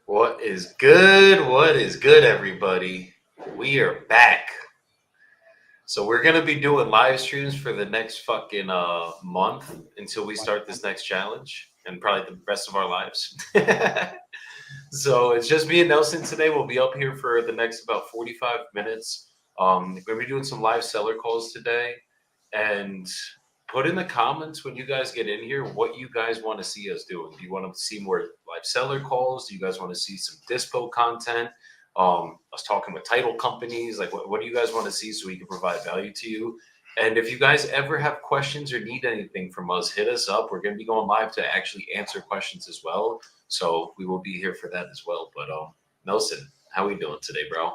What is good? What is good, everybody? We are back. So we're gonna be doing live streams for the next fucking month until we start this next challenge, and probably the rest of our lives. So it's just me and Nelson today. We'll be up here for the next about 45 minutes. We're gonna be doing some live seller calls today, and put in the comments when you guys get in here what you guys want to see us doing. Do you want to see more live seller calls? Do you guys want to see some dispo content? Us talking with title companies, like what do you guys want to see so we can provide value to you? And if you guys ever have questions or need anything from us, hit us up. We're going to be going live to actually answer questions as well. So we will be here for that as well. But Nelson, how we doing today, bro?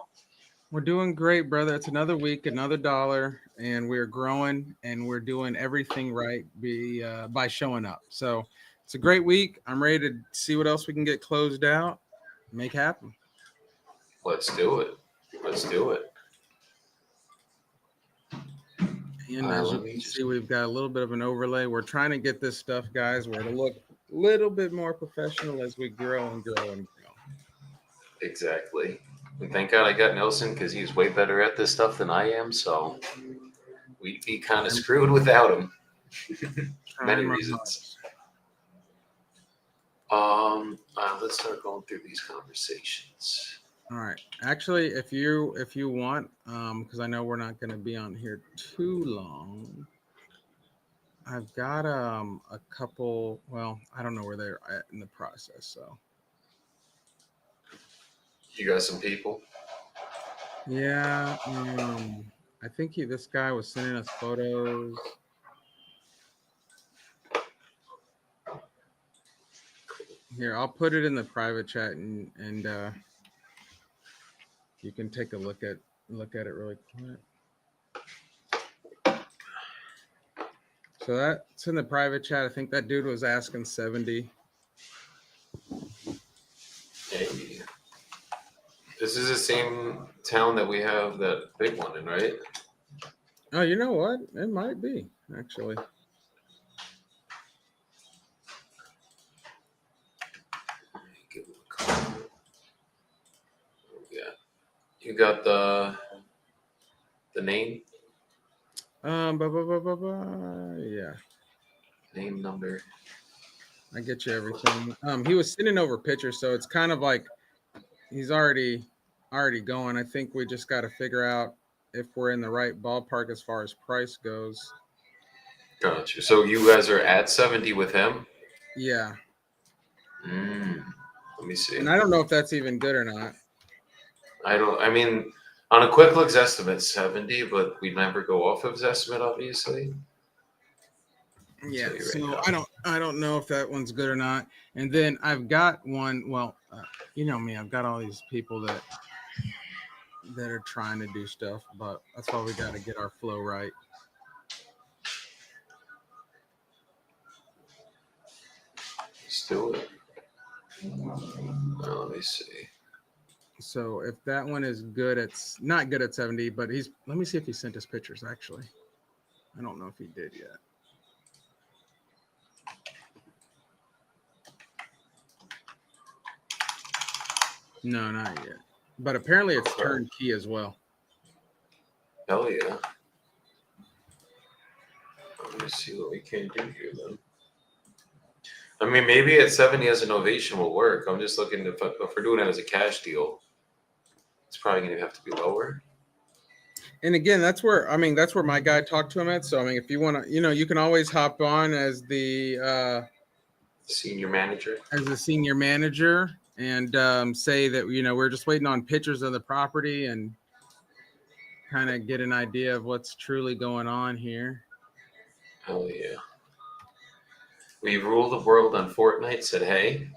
We're doing great, brother. It's another week, another dollar, and we're growing and we're doing everything right by showing up. So it's a great week. I'm ready to see what else we can get closed out, make happen. Let's do it. Let's do it. And as you can see, we've got a little bit of an overlay. We're trying to get this stuff, guys, where it'll look a little bit more professional as we grow and grow and grow. Exactly. And thank God I got Nelson because he's way better at this stuff than I am. So we'd be kind of screwed without him. Many reasons. Let's start going through these conversations. All right. Actually, if you want, because I know we're not going to be on here too long, I've got a couple. Well, I don't know where they're at in the process. So you got some people. Yeah. I think this guy was sending us photos. Here, I'll put it in the private chat and you can take a look at it really quick. So that's in the private chat. I think that dude was asking 70. Hey. This is the same town that we have that big one in, right? Oh, you know what? It might be, actually. Yeah. You got the name? Yeah. Name, number. I get you everything. He was sending over pictures, so it's kind of like he's already going. I think we just got to figure out if we're in the right ballpark as far as price goes. Gotcha. So you guys are at 70 with him? Yeah. Let me see. And I don't know if that's even good or not. I mean, on a quick look estimate, 70, but we never go off of his estimate, obviously. Yeah, so I don't know if that one's good or not. And then I've got one. Well, you know me, I've got all these people that are trying to do stuff, but that's why we got to get our flow right. Let's do it. Let me see. So if that one is good, it's not good at 70, but let me see if he sent us pictures, actually. I don't know if he did yet. No, not yet. But apparently it's turnkey as well. Hell yeah. Let me see what we can do here then. I mean, maybe at 70 as an ovation will work. I'm just looking if we're doing it as a cash deal, it's probably going to have to be lower. And again, that's where my guy talked to him at. So I mean, if you want to, you can always hop on as the senior manager. And say that we're just waiting on pictures of the property and kind of get an idea of what's truly going on here. Oh yeah. We rule the world on Fortnite. Said, hey,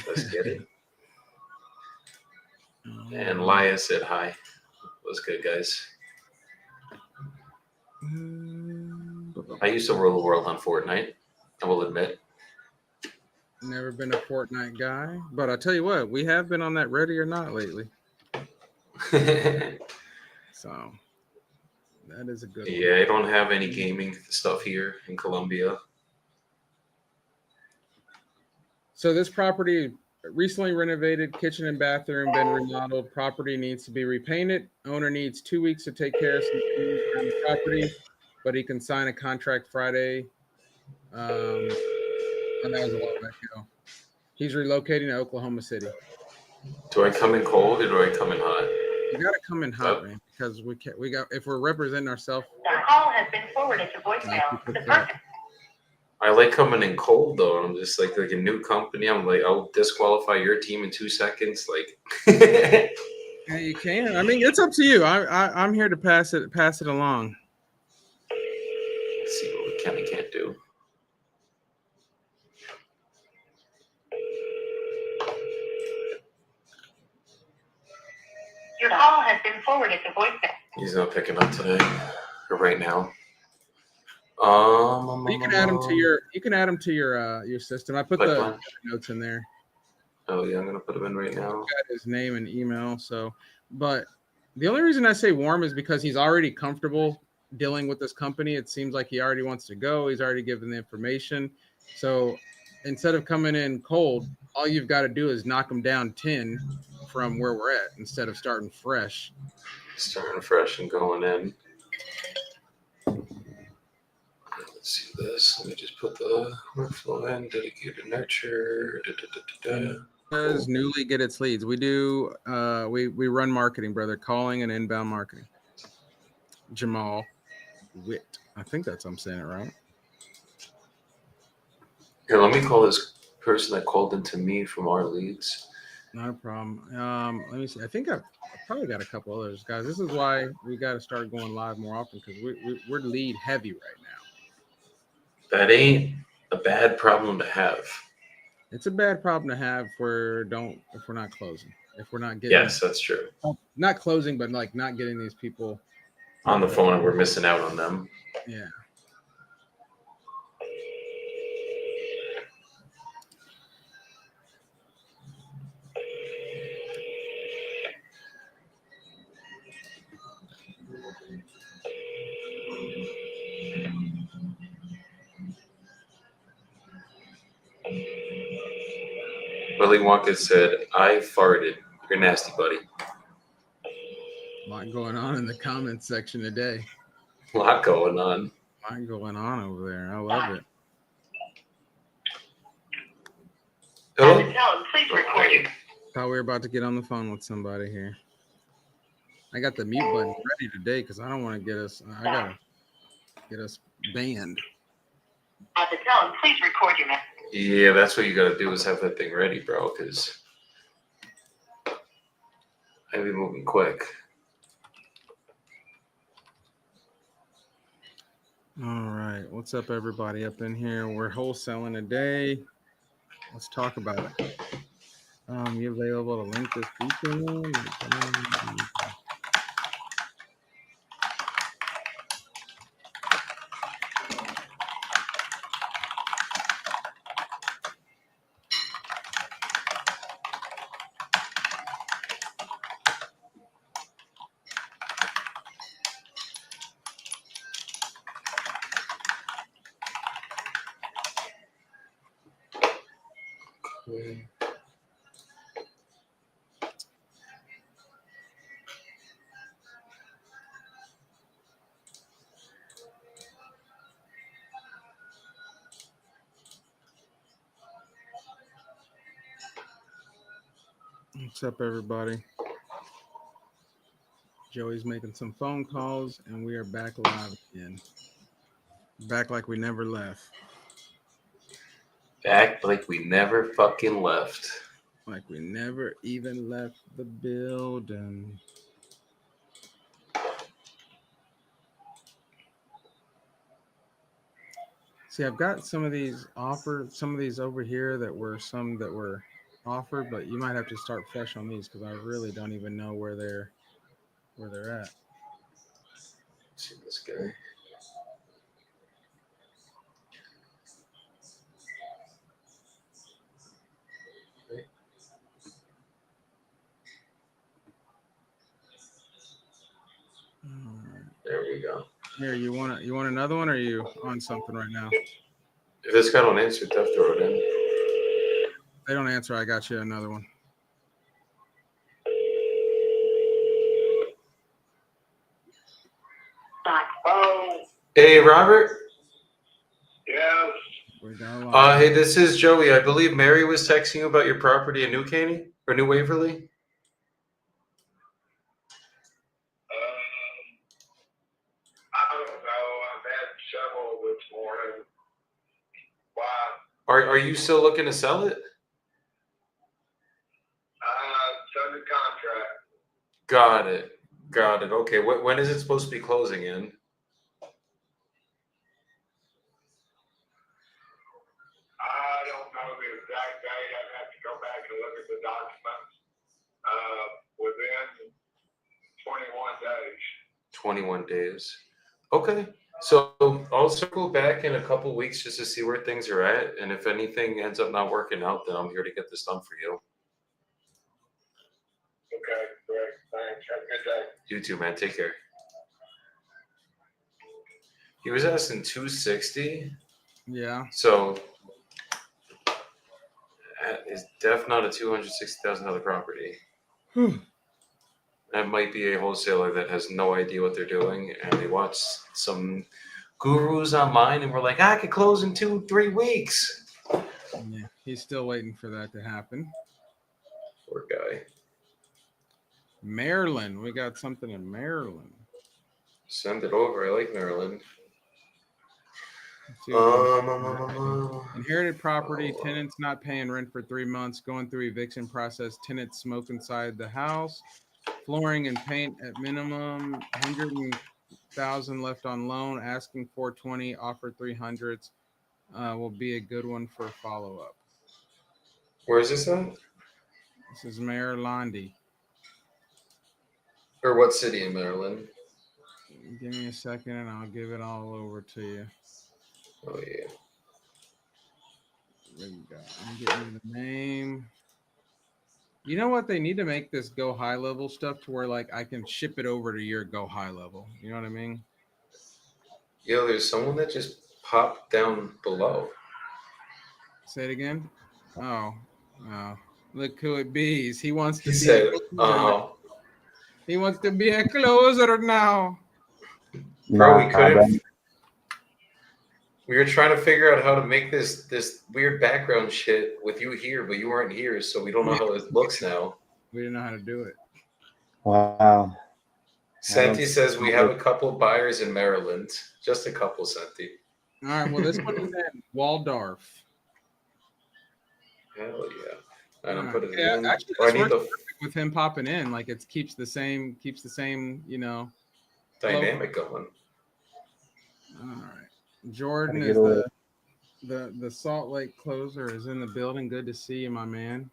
let's get it. And Laya said hi. What's good, guys? I used to rule the world on Fortnite, I will admit. Never been a Fortnite guy, but I'll tell you what, we have been on that Ready or Not lately. So that is a good one. Yeah, I don't have any gaming stuff here in Colombia. So this property recently renovated kitchen and bathroom, been remodeled. Property needs to be repainted. Owner needs 2 weeks to take care of some things around the property, but he can sign a contract Friday. And that was a while back ago. He's relocating to Oklahoma City. Do I come in cold or do I come in hot? You got to come in hot, man, because we can't. We got if we're representing ourselves. The call has been forwarded to voicemail. The person. I like coming in cold though. I'm just like a new company. I'm like, I'll disqualify your team in 2 seconds. Like, yeah, you can. I mean, it's up to you. I'm here to pass it along. Let's see what we can and can't do. Your call has been forwarded to voicemail. He's not picking up today or right now. You can add him to your system. I put the notes in there. Oh yeah, I'm gonna put him in right now. Got his name and email. So, but the only reason I say warm is because he's already comfortable dealing with this company. It seems like he already wants to go. He's already given the information. So instead of coming in cold, all you've got to do is knock him down 10 from where we're at instead of starting fresh. Starting fresh and going in. Let's see this. Let me just put the workflow in. Dedicated nurture. Does Newly get its leads? We do. We run marketing, brother. Calling and inbound marketing. Jamal Witt. I think I'm saying it right. Here, let me call this person that called into me from our leads. Not a problem. Let me see. I think I've probably got a couple others, guys. This is why we got to start going live more often because we're lead heavy right now. That ain't a bad problem to have. It's a bad problem to have if we're not closing. If we're not getting. Yes, that's true. Not closing, but like not getting these people on the phone and we're missing out on them. Yeah. Willy Wonka said, "I farted. You're nasty, buddy." A lot going on in the comments section today. A lot going on. A lot going on over there. I love it. Hello? Please record you. Thought we were about to get on the phone with somebody here. I got the mute button ready today because I don't want to get us. I gotta get us banned. At the tone, please record your message. Yeah, that's what you gotta do is have that thing ready, bro, because I'll be moving quick. All right, what's up, everybody up in here? We're wholesaling today. Let's talk about it. You available to link this weekend? What's up, everybody? Joey's making some phone calls, and we are back live again. Back like we never left. Back like we never fucking left. Like we never even left the building. See, I've got some of these offered, some of these over here that were offered, but you might have to start fresh on these because I really don't even know where they're at. Let's see this guy. There we go. Here, you want another one, or are you on something right now? If this guy don't answer, tough, throw it in. they don't answer, I got you another one. Oh, Hey, Robert. yes. We got a lot. Hey, this is Joey. I believe Mary was texting you about your property in New Caney or New Waverly. I don't know. I've had several this morning. Why? Are you still looking to sell it? It's under contract. Got it. Got it. Okay. When is it supposed to be closing in? I don't know the exact date. I'd have to go back and look at the documents. Within 21 days. 21 days. Okay. So I'll circle back in a couple weeks just to see where things are at. And if anything ends up not working out, then I'm here to get this done for you. Okay, great. Thanks. Have a good day. You too, man. Take care. He was asking 260. Yeah. So that is definitely not a $260,000 property. That might be a wholesaler that has no idea what they're doing, and they watch some gurus online, and we're like, I could close in 2-3 weeks. Yeah, he's still waiting for that to happen. Poor guy. Maryland, we got something in Maryland. Send it over. I like Maryland. Inherited property, tenants not paying rent for 3 months, going through eviction process, tenants smoke inside the house, flooring and paint at minimum, 100,000 left on loan, asking 420, offer 300s. Will be a good one for follow-up. Where is this at? This is Maryland. Or what city in Maryland? Give me a second and I'll give it all over to you. Oh, yeah. There you go. I'm getting you the name. You know what? They need to make this go high level stuff to where like I can ship it over to your go high level. You know what I mean? Yo, there's someone that just popped down below. Say it again. Oh, look who it be. He wants to He be said, a closer now. He wants to be a closer now. Bro, we couldn't. We were trying to figure out how to make this weird background shit with you here, but you weren't here, so we don't know how it looks now. We didn't know how to do it. Wow. Santi says we have a couple buyers in Maryland. Just a couple, Santi. All right. Well, this one is in Waldorf. Hell yeah. And I'm Right. putting Yeah, it in. actually, I this need works the perfect with him popping in. Like it keeps the same, you know, dynamic going. All right. Jordan Gotta is get the Salt Lake closer is in the building. Good to see you, my man.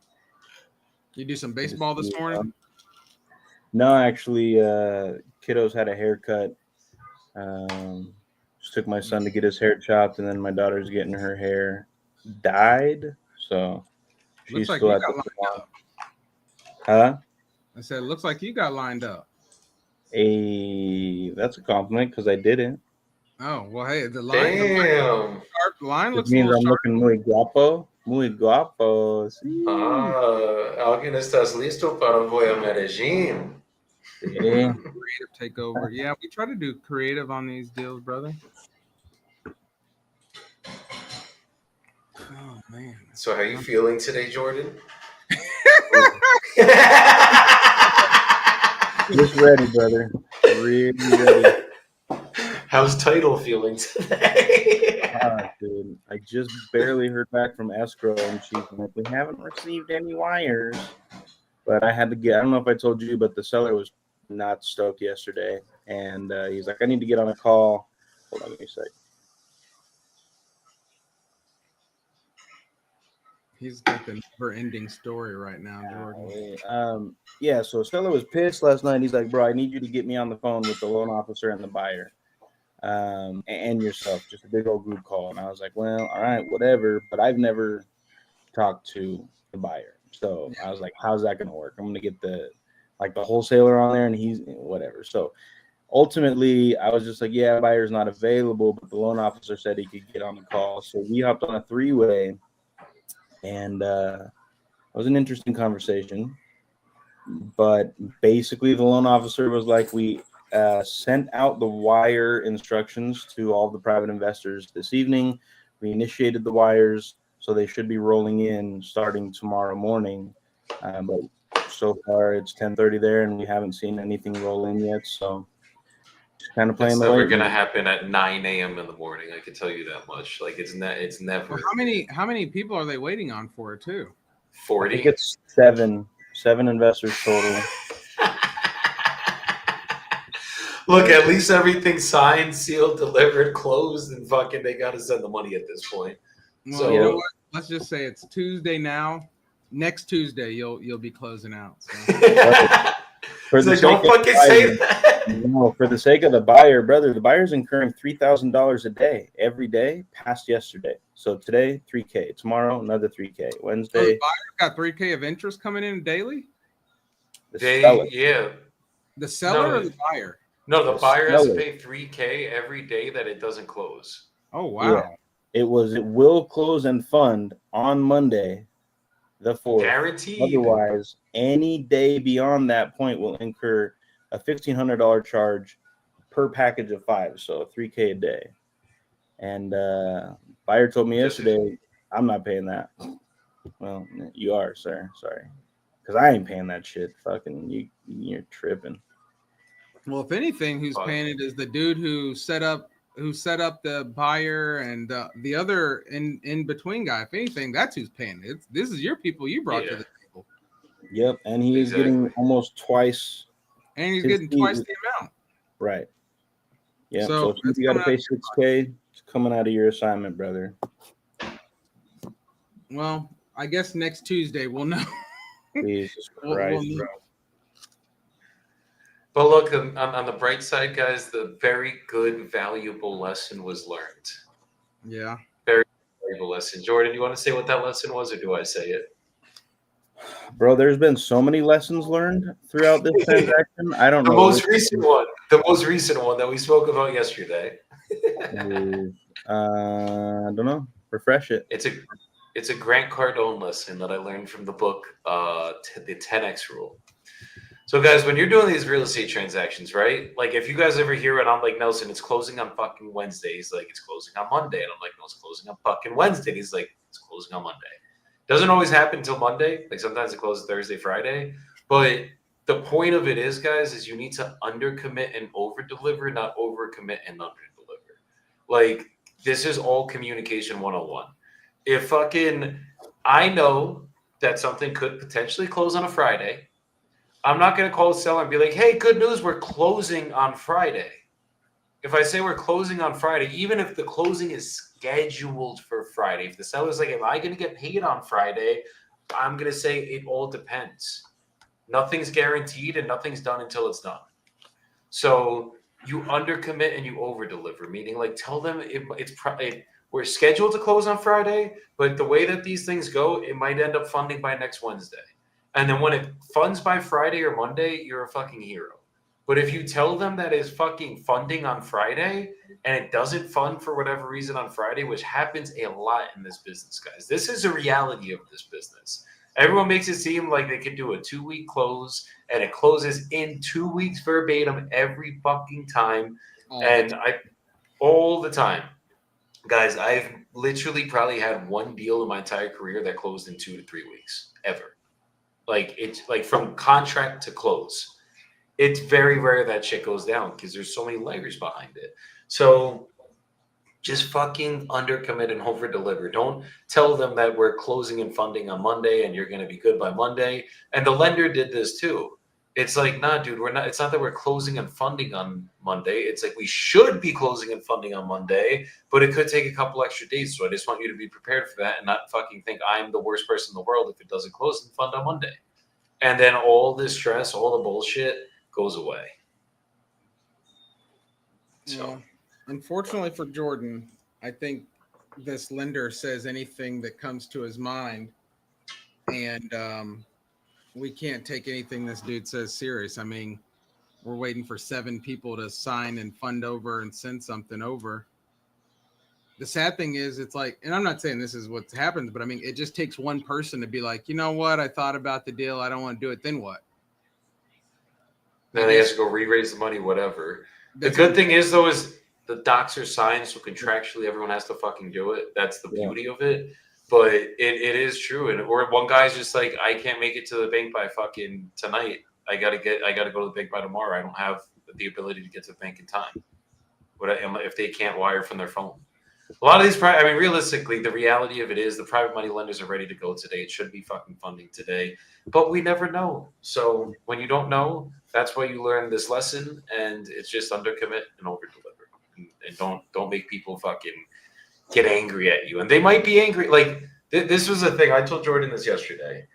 You do some baseball this morning? No, actually, kiddos had a haircut. Just took my son to get his hair chopped, and then my daughter's getting her hair dyed. So she's Looks like still you at got the lined up. Huh? I said, looks like you got lined up. That's a compliment because I didn't. Oh well, hey, the Damn. line It looks a means little I'm sharp. looking muy guapo. Muy guapo. Sí. ¿Alguien estás listo para un voy a Medellín? Sí. Creative takeover. Yeah, we try to do creative on these deals, brother. Oh man. So how are you feeling today, Jordan? Just ready, brother. Really ready. How's Title feeling today? Dude, I just barely heard back from escrow, and she's like, "We haven't received any wires." But I had to get. I don't know if I told you, but the seller was not stoked yesterday, and he's like, "I need to get on a call." Hold on, let me say. He's got the never-ending story right now, Jordan. Yeah. So seller was pissed last night. He's like, "Bro, I need you to get me on the phone with the loan officer and the buyer." And yourself, just a big old group call. And I was like, well, all right, whatever. But I've never talked to the buyer. So I was like, how's that going to work? I'm going to get the wholesaler on there and he's whatever. So ultimately I was just like, yeah, buyer's not available, but the loan officer said he could get on the call. So we hopped on a 3-way and was an interesting conversation. But basically, the loan officer was like, we sent out the wire instructions to all the private investors this evening. We initiated the wires, so they should be rolling in starting tomorrow morning. But so far, it's 10:30 there, and we haven't seen anything roll in yet. So just kind of playing It's the never wait. gonna happen at 9 a.m. in the morning. I can tell you that much. Like it's never. Well, how many people are they waiting on for it too? I think 40. it's seven investors total. Look, at least everything's signed, sealed, delivered, closed, and fucking they gotta send the money at this point. Well, So you know what? Let's just say it's Tuesday now. Next Tuesday, you'll be closing out. So. For it's the like, sake don't of fucking the say buyer, that. no, for the sake of the buyer, brother, the buyer's incurring $3,000 a day every day past yesterday. So today, $3K. Tomorrow, another $3K. So Wednesday, the buyer got $3K of interest coming in daily. the seller. Yeah. The seller or the buyer? No, the The buyer has to seller. pay $3K every day that it doesn't close. Oh wow! Yeah. It will close and fund on Monday, the 4th. Guaranteed. Otherwise, any day beyond that point will incur a $1,500 charge per package of 5, so $3K a day. And buyer told me yesterday, I'm not paying that. Well, you are, sir. Sorry, because I ain't paying that shit. Fucking you're tripping. Well, if anything, who's paying it is the dude who set up the buyer and the other in between guy. If anything, that's who's paying it. This is your people you brought to the table. Yep, and he's getting almost twice. And he's getting twice the amount. Right. Yeah. So if you got to pay $6K, it's coming out of your assignment, brother. Well, I guess next Tuesday we'll know. Jesus Christ, bro. But look, on the bright side, guys, the very good, valuable lesson was learned. Yeah. Very valuable lesson. Jordan, you want to say what that lesson was, or do I say it? Bro, there's been so many lessons learned throughout this transaction. I don't know. The most recent one that we spoke about yesterday. I don't know. Refresh it. It's a Grant Cardone lesson that I learned from the book, the 10X Rule. So, guys, when you're doing these real estate transactions, right? Like, if you guys ever hear it, I'm like, Nelson, it's closing on fucking Wednesday. He's like, it's closing on Monday. And I'm like, no, it's closing on fucking Wednesday. He's like, it's closing on Monday. Doesn't always happen until Monday. Like, sometimes it closes Thursday, Friday. But the point of it is, guys, is you need to undercommit and overdeliver, not overcommit and underdeliver. Like, this is all communication 101. If fucking I know that something could potentially close on a Friday, I'm not going to call the seller and be like, hey, good news, we're closing on Friday. If I say we're closing on Friday, even if the closing is scheduled for Friday, if the seller's like, am I going to get paid on Friday? I'm going to say it all depends. Nothing's guaranteed and nothing's done until it's done. So you undercommit and you overdeliver, meaning like tell them we're scheduled to close on Friday, but the way that these things go, it might end up funding by next Wednesday. And then when it funds by Friday or Monday, you're a fucking hero. But if you tell them that it's fucking funding on Friday and it doesn't fund for whatever reason on Friday, which happens a lot in this business, guys. This is a reality of this business. Everyone makes it seem like they could do a 2-week close and it closes in 2 weeks verbatim every fucking time. All the time. Guys, I've literally probably had one deal in my entire career that closed in 2 to 3 weeks ever. Like it's like from contract to close. It's very rare that shit goes down because there's so many layers behind it. So just fucking undercommit and over deliver. Don't tell them that we're closing and funding on Monday and you're going to be good by Monday. And the lender did this too. It's like, nah, dude, we're not. It's not that we're closing and funding on Monday. It's like we should be closing and funding on Monday, but it could take a couple extra days. So I just want you to be prepared for that and not fucking think I'm the worst person in the world if it doesn't close and fund on Monday. And then all this stress, all the bullshit goes away. So, unfortunately for Jordan, I think this lender says anything that comes to his mind, and we can't take anything this dude says serious. I mean, we're waiting for 7 people to sign and fund over and send something over. the sad thing is, it's like, and I'm not saying this is what's happened, but I mean, it just takes one person to be like, you know what, I thought about the deal, I don't want to do it. Then what? Then they have to go re-raise the money, whatever. The good thing is, though, is the docs are signed, so contractually everyone has to fucking do it. That's the beauty of it. But it is true. And or one guy's just like, I can't make it to the bank by fucking tonight. I gotta go to the bank by tomorrow. I don't have the ability to get to the bank in time. If they can't wire from their phone? A lot of these, I mean, realistically, the reality of it is the private money lenders are ready to go today. It should be fucking funding today, but we never know. So when you don't know, that's why you learn this lesson, and it's just undercommit and overdeliver, and don't make people fucking get angry at you. And they might be angry. Like this was the thing. I told Jordan this yesterday.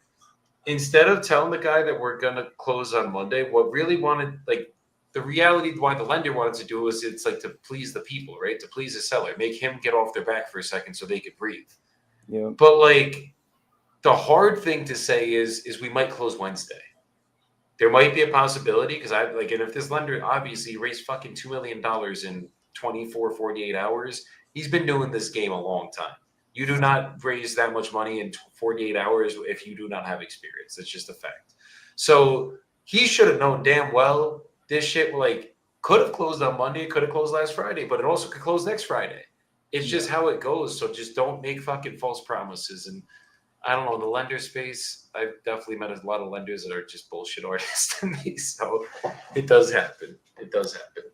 Instead of telling the guy that we're gonna close on Monday, what really wanted like the reality why the lender wanted to do it was it's like to please the people, right? To please the seller, make him get off their back for a second so they could breathe. Yeah. But like the hard thing to say is we might close Wednesday. There might be a possibility because I like, and if this lender obviously raised fucking $2 million in 24, 48 hours, he's been doing this game a long time. You do not raise that much money in 48 hours if you do not have experience. That's just a fact. So he should have known damn well this shit like could have closed on Monday, could have closed last Friday, but it also could close next Friday. It's just how it goes. So just don't make fucking false promises. And I don't know, in the lender space, I've definitely met a lot of lenders that are just bullshit artists to me. So it does happen. It does happen.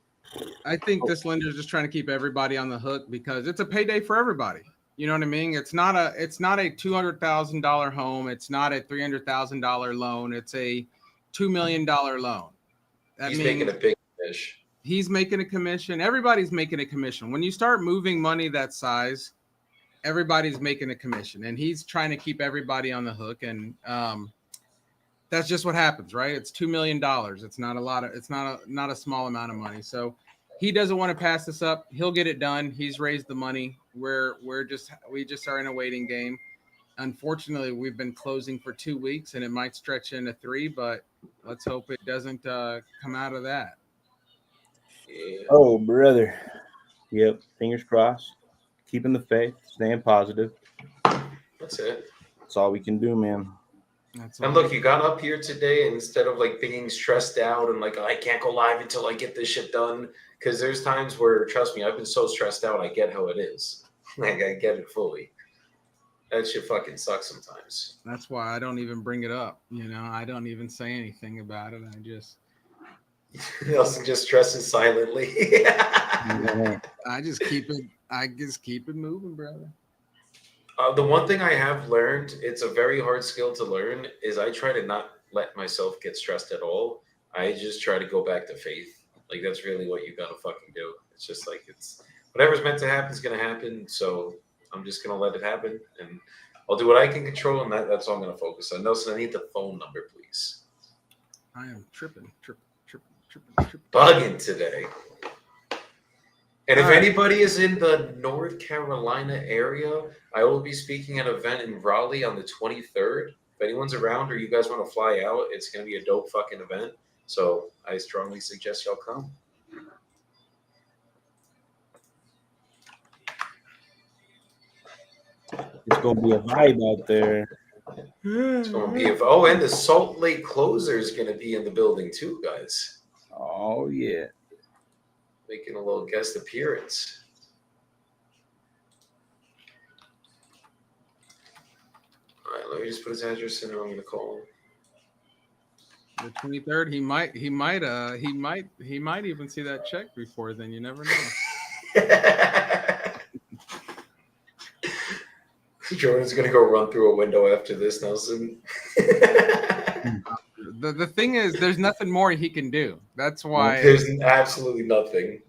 I think this lender is just trying to keep everybody on the hook because it's a payday for everybody. You know what I mean? It's not a $200,000 home. It's not a $300,000 loan. It's a $2 million loan. He's making a big fish. He's making a commission. Everybody's making a commission. When you start moving money that size, everybody's making a commission, and he's trying to keep everybody on the hook. And that's just what happens, right? It's $2 million. It's not a lot of. It's not a small amount of money. So he doesn't want to pass this up. He'll get it done. He's raised the money. We just are in a waiting game. Unfortunately, we've been closing for 2 weeks, and it might stretch into 3. But let's hope it doesn't come out of that. Yeah. Oh, brother. Yep. Fingers crossed. Keeping the faith, staying positive. That's it. That's all we can do, man. And look, you got up here today instead of like being stressed out and like, oh, I can't go live until I get this shit done. Because there's times where, trust me, I've been so stressed out. I get how it is. Like, I get it fully. That shit fucking sucks sometimes. That's why I don't even bring it up. You know, I don't even say anything about it. Nelson just stresses silently. I just keep it moving, brother. The one thing I have learned, it's a very hard skill to learn, is I try to not let myself get stressed at all. I just try to go back to faith. Like, that's really what you gotta fucking do. It's just like, it's whatever's meant to happen is gonna happen. So I'm just gonna let it happen, and I'll do what I can control, and that's all I'm gonna focus on. Nelson, I need the phone number, please. I am tripping. Bugging today. And if anybody is in the North Carolina area, I will be speaking at an event in Raleigh on the 23rd. If anyone's around or you guys want to fly out, it's going to be a dope fucking event. So I strongly suggest y'all come. It's going to be a vibe out there. It's going to be and the Salt Lake Closer is going to be in the building too, guys. Oh, yeah. Making a little guest appearance. All right, let me just put his address in and I'm going to call him. The 23rd, he might even see that check before then. You never know. Jordan's going to go run through a window after this, Nelson. The thing is, there's nothing more he can do. That's why there's absolutely nothing.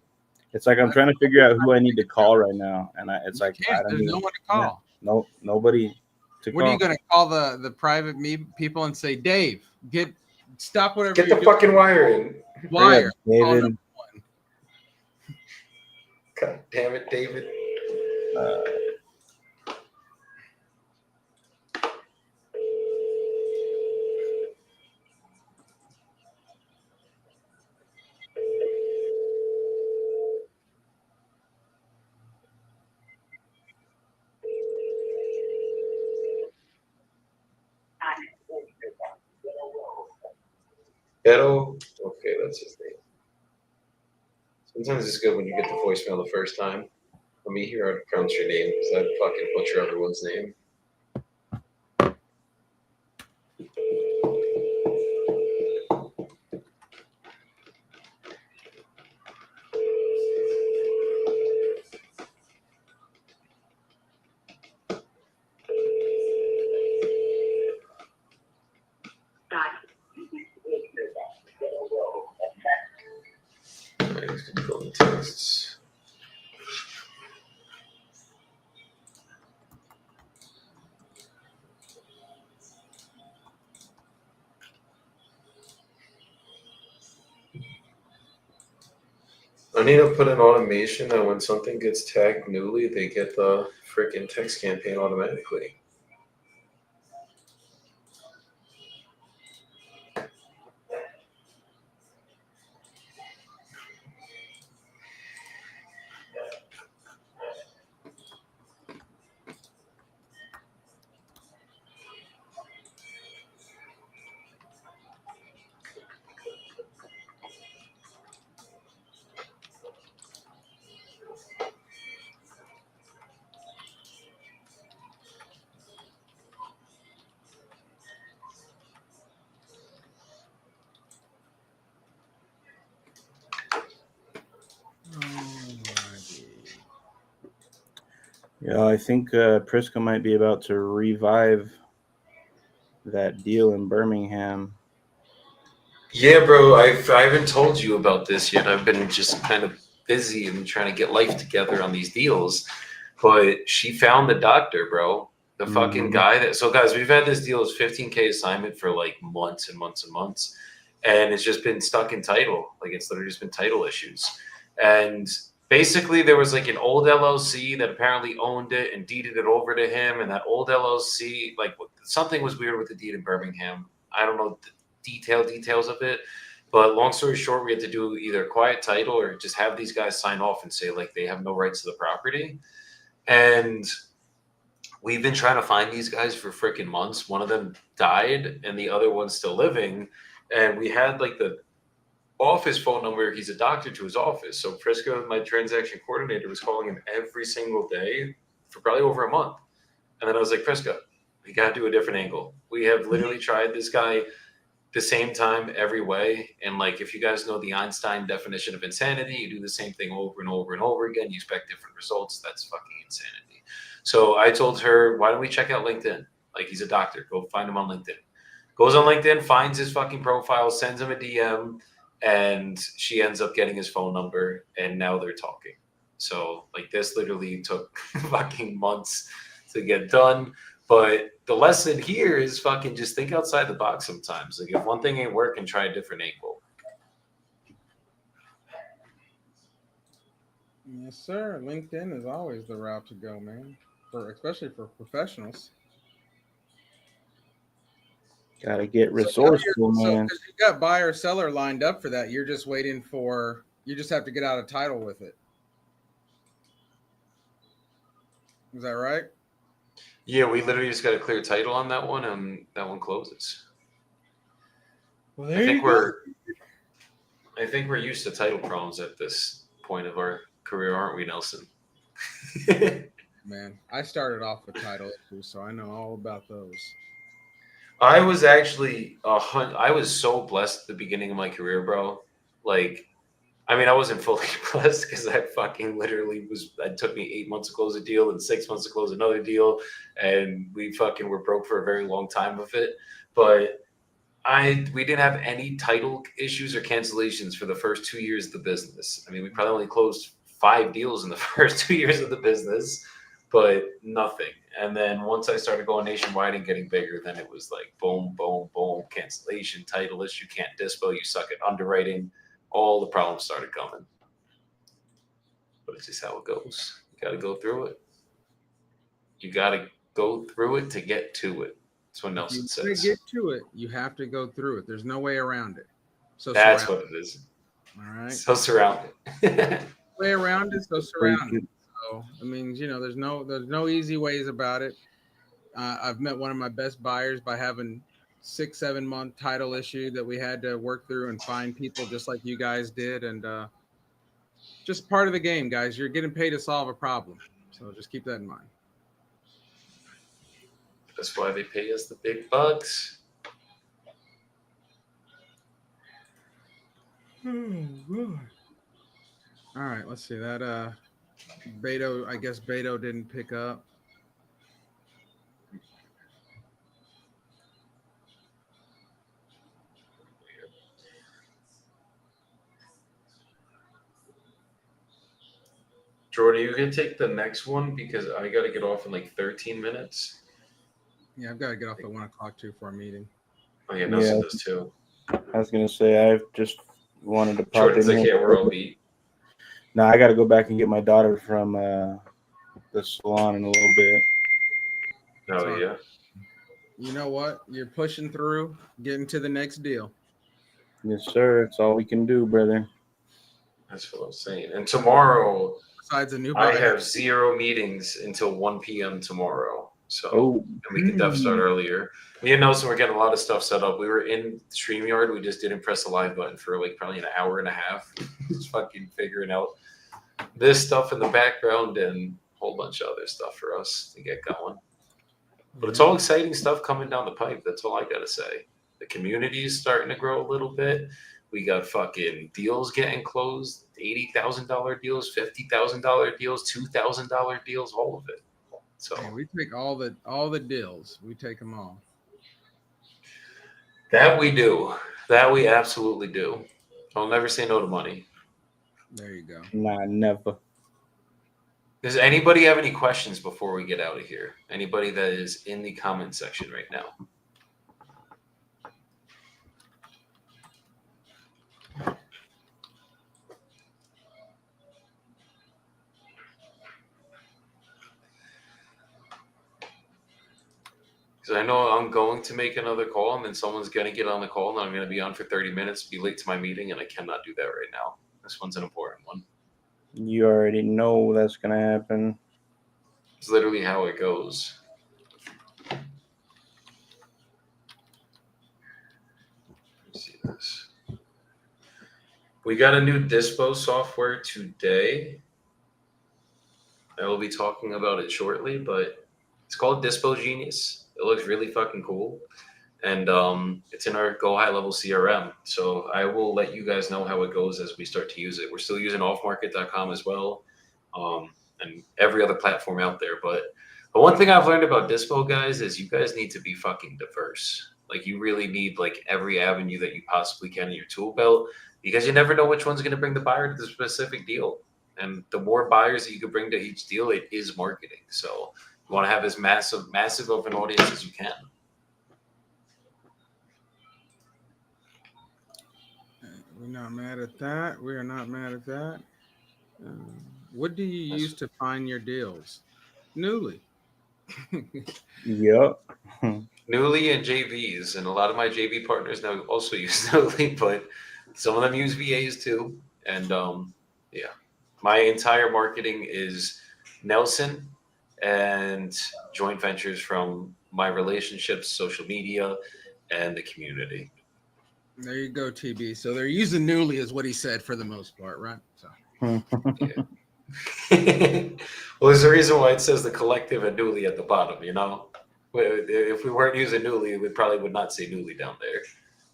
It's like I'm trying to figure out who I need to call right now, and it's like there's no one to call. Yeah, nobody to call. What are you going to call the private people and say, Dave, stop whatever. Get the fucking wiring. Wire, David. God damn it, David. Pero, okay, that's his name. Sometimes it's good when you get the voicemail the first time. Let me hear how to pronounce your name because I fucking butcher everyone's name. Alright, he's gonna fill in the texts. I need to put an automation that when something gets tagged newly, they get the freaking text campaign automatically. Yeah, I think Prisco might be about to revive that deal in Birmingham. Yeah, bro, I haven't told you about this yet. I've been just kind of busy and trying to get life together on these deals. But she found the doctor, bro. The fucking guy that. So, guys, we've had this deal as 15K assignment for like months and months and months. And it's just been stuck in title. Like, it's literally just been title issues. And basically, there was like an old LLC that apparently owned it and deeded it over to him. And that old LLC, like, something was weird with the deed in Birmingham. I don't know the details of it. But long story short, we had to do either quiet title or just have these guys sign off and say, like, they have no rights to the property. And we've been trying to find these guys for freaking months. One of them died and the other one's still living. And we had like the office phone number. He's a doctor to his office. So Prisco, my transaction coordinator, was calling him every single day for probably over a month. And then I was like, Prisco, we got to do a different angle. We have literally tried this guy the same time every way. And like, if you guys know the Einstein definition of insanity, you do the same thing over and over and over again, you expect different results. That's fucking insanity. So I told her, why don't we check out LinkedIn? Like, he's a doctor. Go find him on LinkedIn. Goes on LinkedIn, finds his fucking profile, sends him a DM, and she ends up getting his phone number, and now they're talking. So like, this literally took fucking months to get done. But the lesson here is fucking just think outside the box sometimes. Like, if one thing ain't working, try a different angle. Yes, sir. LinkedIn is always the route to go, man. Especially for professionals. Gotta get resourceful, man. So you got buyer seller lined up for that. You're just waiting for. You just have to get out of title with it. Is that right? Yeah, we literally just got a clear title on that one, and that one closes. Well, I think we're used to title problems at this point of our career, aren't we, Nelson? Man, I started off with title issues, so I know all about those. I was actually I was so blessed at the beginning of my career, bro. Like, I mean, I wasn't fully blessed because I fucking literally was. It took me 8 months to close a deal and 6 months to close another deal, and we fucking were broke for a very long time of it. But we didn't have any title issues or cancellations for the first 2 years of the business. I mean, we probably only closed 5 deals in the first 2 years of the business, but nothing. And then once I started going nationwide and getting bigger, then it was like boom, boom, boom, cancellation, title issue, can't dispo, you suck at underwriting. All the problems started coming. But it's just how it goes. You got to go through it. You got to go through it to get to it. That's what Nelson says. To get to it, you have to go through it. There's no way around it. So that's what it is. All right. So surround it. Way around it, so surround it. So I mean, there's no easy ways about it. I've met one of my best buyers by having 6-7 month title issue that we had to work through and find people just like you guys did, and just part of the game, guys. You're getting paid to solve a problem, so just keep that in mind. That's why they pay us the big bucks. All right, let's see that. Beto, I guess Beto didn't pick up. Jordan, you can take the next one because I got to get off in like 13 minutes. Yeah, I've got to get off at 1 o'clock too for a meeting. Oh yeah, Nelson does too. I was gonna say I've just wanted to pop Jordan's in like, here. yeah, we're all beat. No, I got to go back and get my daughter from the salon in a little bit. Oh Sorry. yeah. You know what? You're pushing through, getting to the next deal. Yes, sir. It's all we can do, brother. That's what I'm saying. And tomorrow, Besides a new I buyer. have 0 meetings until 1 p.m. tomorrow. So, and we can definitely start earlier. Me and Nelson were getting a lot of stuff set up. We were in StreamYard. We just didn't press the live button for like probably an hour and a half. Just fucking figuring out this stuff in the background and a whole bunch of other stuff for us to get going. But it's all exciting stuff coming down the pipe. That's all I got to say. The community is starting to grow a little bit. We got fucking deals getting closed, $80,000 deals, $50,000 deals, $2,000 deals, all of it. So hey, we take all the deals. We take them all. that we do. That we absolutely do. I'll never say no to money. There you go. Nah, never. Does anybody have any questions before we get out of here? Anybody that is in the comment section right now? Because I know I'm going to make another call, and then someone's going to get on the call, and I'm going to be on for 30 minutes, be late to my meeting, and I cannot do that right now. This one's an important one. You already know that's gonna happen. It's literally how it goes. Let's see this. We got a new Dispo software today. I will be talking about it shortly, but it's called Dispo Genius. It looks really fucking cool. And it's in our Go High Level CRM. So I will let you guys know how it goes as we start to use it. We're still using offmarket.com as well, and every other platform out there. But the one thing I've learned about Dispo, guys, is you guys need to be fucking diverse. Like, you really need like every avenue that you possibly can in your tool belt, because you never know which one's going to bring the buyer to the specific deal. And the more buyers that you can bring to each deal, it is marketing. So you want to have as massive of an audience as you can. We're not mad at that. We are not mad at that. What do you use to find your deals? Newly. Yep. Newly and JVs, and a lot of my JV partners now also use Newly, but some of them use VAs too. And yeah, my entire marketing is Nelson and joint ventures from my relationships, social media, and the community. There you go, TB. So they're using Newly, is what he said for the most part, right? So. Yeah. Well, there's a reason why it says the collective and Newly at the bottom. You know, if we weren't using Newly, we probably would not say Newly down there.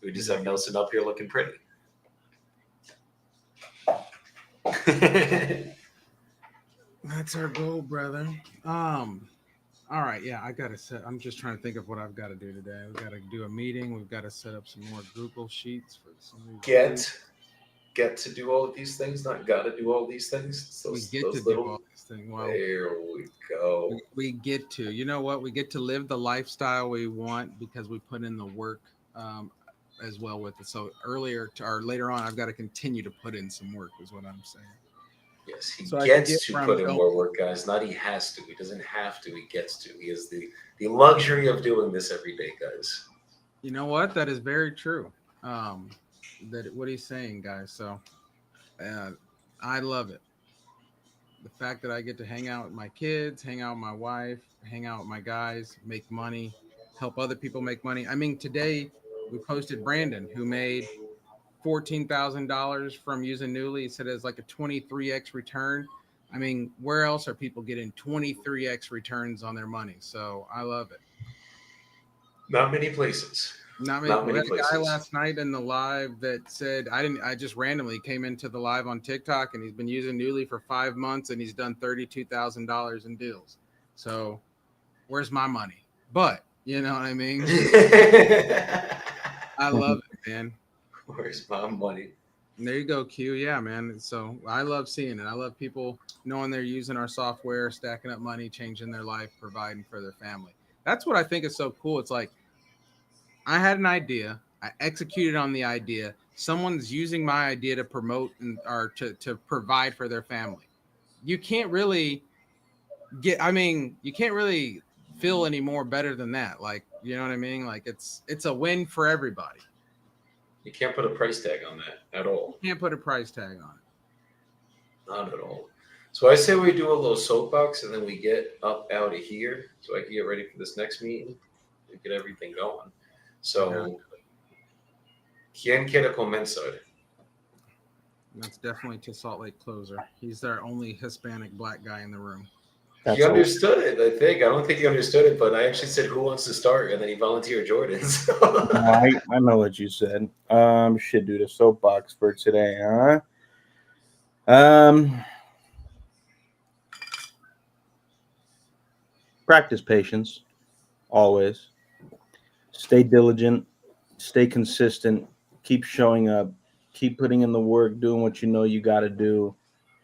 We just have Nelson up here looking pretty. That's our goal, brother. All right, yeah, I gotta set. I'm just trying to think of what I've got to do today. We've got to do a meeting. We've got to set up some more Google sheets for some of these. Get to do all of these things, not got to do all these things. We get to do all these things. Well, there we go. We get to. You know what? We get to live the lifestyle we want because we put in the work as well with it. So later on, I've got to continue to put in some work, is what I'm saying. Yes, he So gets to put in more work, guys. Not he has to. He doesn't have to. He gets to. He has the luxury of doing this every day, guys. You know what? That is very true. What he's saying, guys. So I love it. The fact that I get to hang out with my kids, hang out with my wife, hang out with my guys, make money. help other people make money. I mean, today we posted Brandon, who made $14,000 from using Newly. He said it's like a 23x return. I mean, where else are people getting 23x returns on their money? So I love it. Not many places. Not many Not people. We many had a guy places. last night in the live that said, I just randomly came into the live on TikTok and he's been using Newly for 5 months and he's done $32,000 in deals. So where's my money? But you know what I mean? I love it, man. Where's my money? And there you go, Q. Yeah, man. So I love seeing it. I love people knowing they're using our software, stacking up money, changing their life, providing for their family. That's what I think is so cool. It's like I had an idea, I executed on the idea. Someone's using my idea to promote or to provide for their family. You can't really you can't really feel any more better than that. Like, you know what I mean? Like it's a win for everybody. You can't put a price tag on that at all. You can't put a price tag on it. Not at all. So I say we do a little soapbox and then we get up out of here so I can get ready for this next meeting and get everything going. So, ¿quién quiere comenzar? That's definitely to Salt Lake Closer. He's our only Hispanic black guy in the room. He understood it, I think. I don't think he understood it, but I actually said, who wants to start? And then he volunteered Jordan. So. I know what you said. Should do the soapbox for today, huh? Practice patience, always. Stay diligent, stay consistent, keep showing up, keep putting in the work, doing what you know you got to do,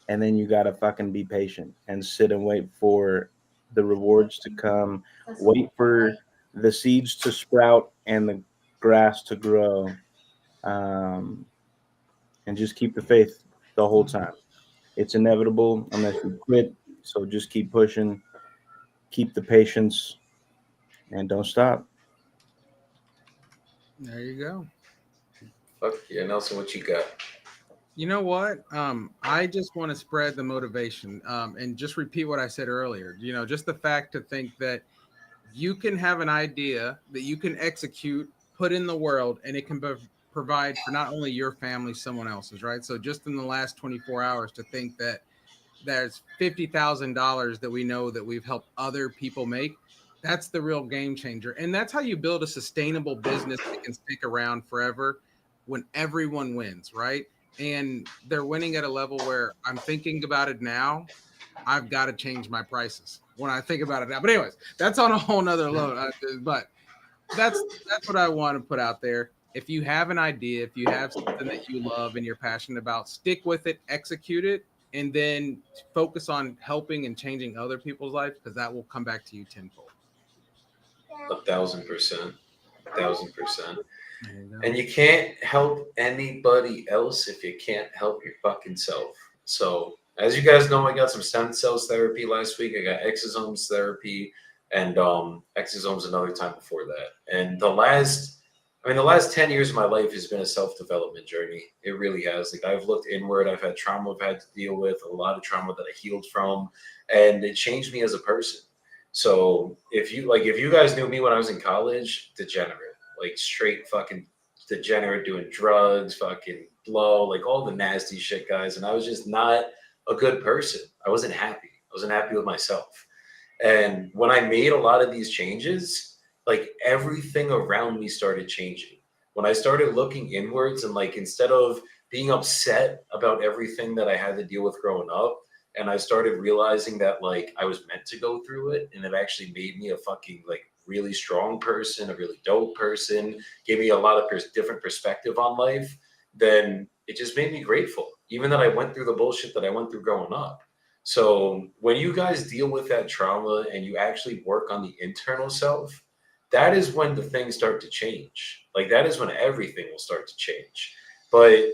and then you got to fucking be patient and sit and wait for the rewards to come, wait for the seeds to sprout and the grass to grow, and just keep the faith the whole time. It's inevitable unless you quit, so just keep pushing, keep the patience, and don't stop. There you go. Fuck yeah, Nelson, what you got? You know what? I just want to spread the motivation and just repeat what I said earlier. You know, just the fact to think that you can have an idea that you can execute, put in the world, and it can provide for not only your family, someone else's, right? So just in the last 24 hours to think that there's $50,000 that we know that we've helped other people make. That's the real game changer. And that's how you build a sustainable business that can stick around forever when everyone wins, right? And they're winning at a level where I'm thinking about it now. I've got to change my prices when I think about it now. But anyways, that's on a whole nother load. But that's what I want to put out there. If you have an idea, if you have something that you love and you're passionate about, stick with it, execute it, and then focus on helping and changing other people's lives because that will come back to you tenfold. 1,000%. 1,000%. And you can't help anybody else if you can't help your fucking self. So, as you guys know, I got some stem cells therapy last week. I got exosomes therapy and exosomes another time before that. And the last 10 years of my life has been a self-development journey. It really has. Like, I've looked inward. I've had trauma I've had to deal with, a lot of trauma that I healed from, and it changed me as a person. So if you guys knew me when I was in college, degenerate, like straight fucking degenerate, doing drugs, fucking blow, like all the nasty shit, guys. And I was just not a good person. I wasn't happy. I wasn't happy with myself. And when I made a lot of these changes, like everything around me started changing. When I started looking inwards and like instead of being upset about everything that I had to deal with growing up, and I started realizing that like I was meant to go through it, and it actually made me a fucking like really strong person, a really dope person, gave me a lot of different perspective on life, then it just made me grateful, even that I went through the bullshit that I went through growing up. So when you guys deal with that trauma and you actually work on the internal self, that is when the things start to change. Like that is when everything will start to change. But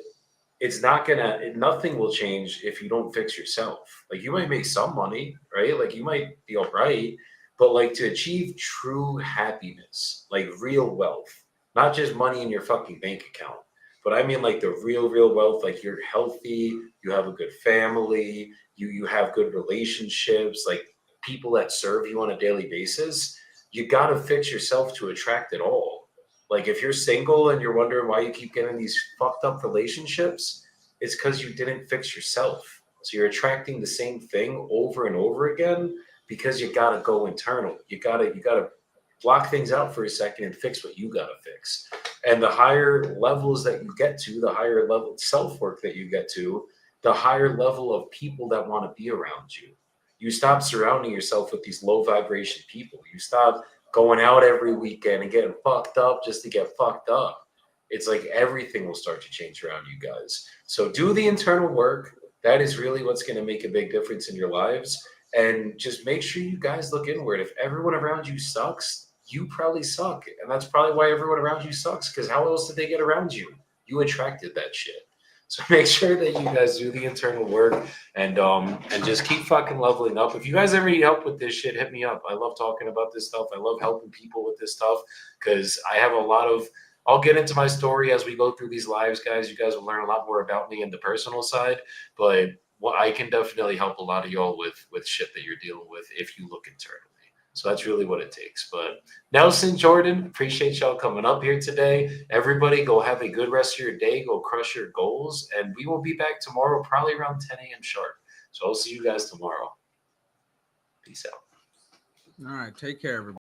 it's not nothing will change if you don't fix yourself. Like you might make some money, right? Like you might be all right, but like to achieve true happiness, like real wealth, not just money in your fucking bank account, but I mean like the real wealth, like you're healthy, you have a good family, you have good relationships, like people that serve you on a daily basis. you got to fix yourself to attract it all. Like if you're single and you're wondering why you keep getting these fucked up relationships, it's because you didn't fix yourself. So you're attracting the same thing over and over again because you got to go internal. You got to block things out for a second and fix what you got to fix. And the higher levels that you get to, the higher level self-work that you get to, the higher level of people that want to be around you. You stop surrounding yourself with these low vibration people. You stop going out every weekend and getting fucked up just to get fucked up. It's like everything will start to change around you guys. So do the internal work. That is really what's going to make a big difference in your lives. And just make sure you guys look inward. If everyone around you sucks, you probably suck. And that's probably why everyone around you sucks, because how else did they get around you? You attracted that shit. So make sure that you guys do the internal work and just keep fucking leveling up. If you guys ever need help with this shit, hit me up. I love talking about this stuff. I love helping people with this stuff because I have a lot of. I'll get into my story as we go through these lives, guys. You guys will learn a lot more about me and the personal side, but I can definitely help a lot of y'all with shit that you're dealing with if you look internally. So that's really what it takes. But Nelson, Jordan, appreciate y'all coming up here today. Everybody go have a good rest of your day. Go crush your goals. And we will be back tomorrow, probably around 10 a.m. sharp. So I'll see you guys tomorrow. Peace out. All right. Take care, everybody.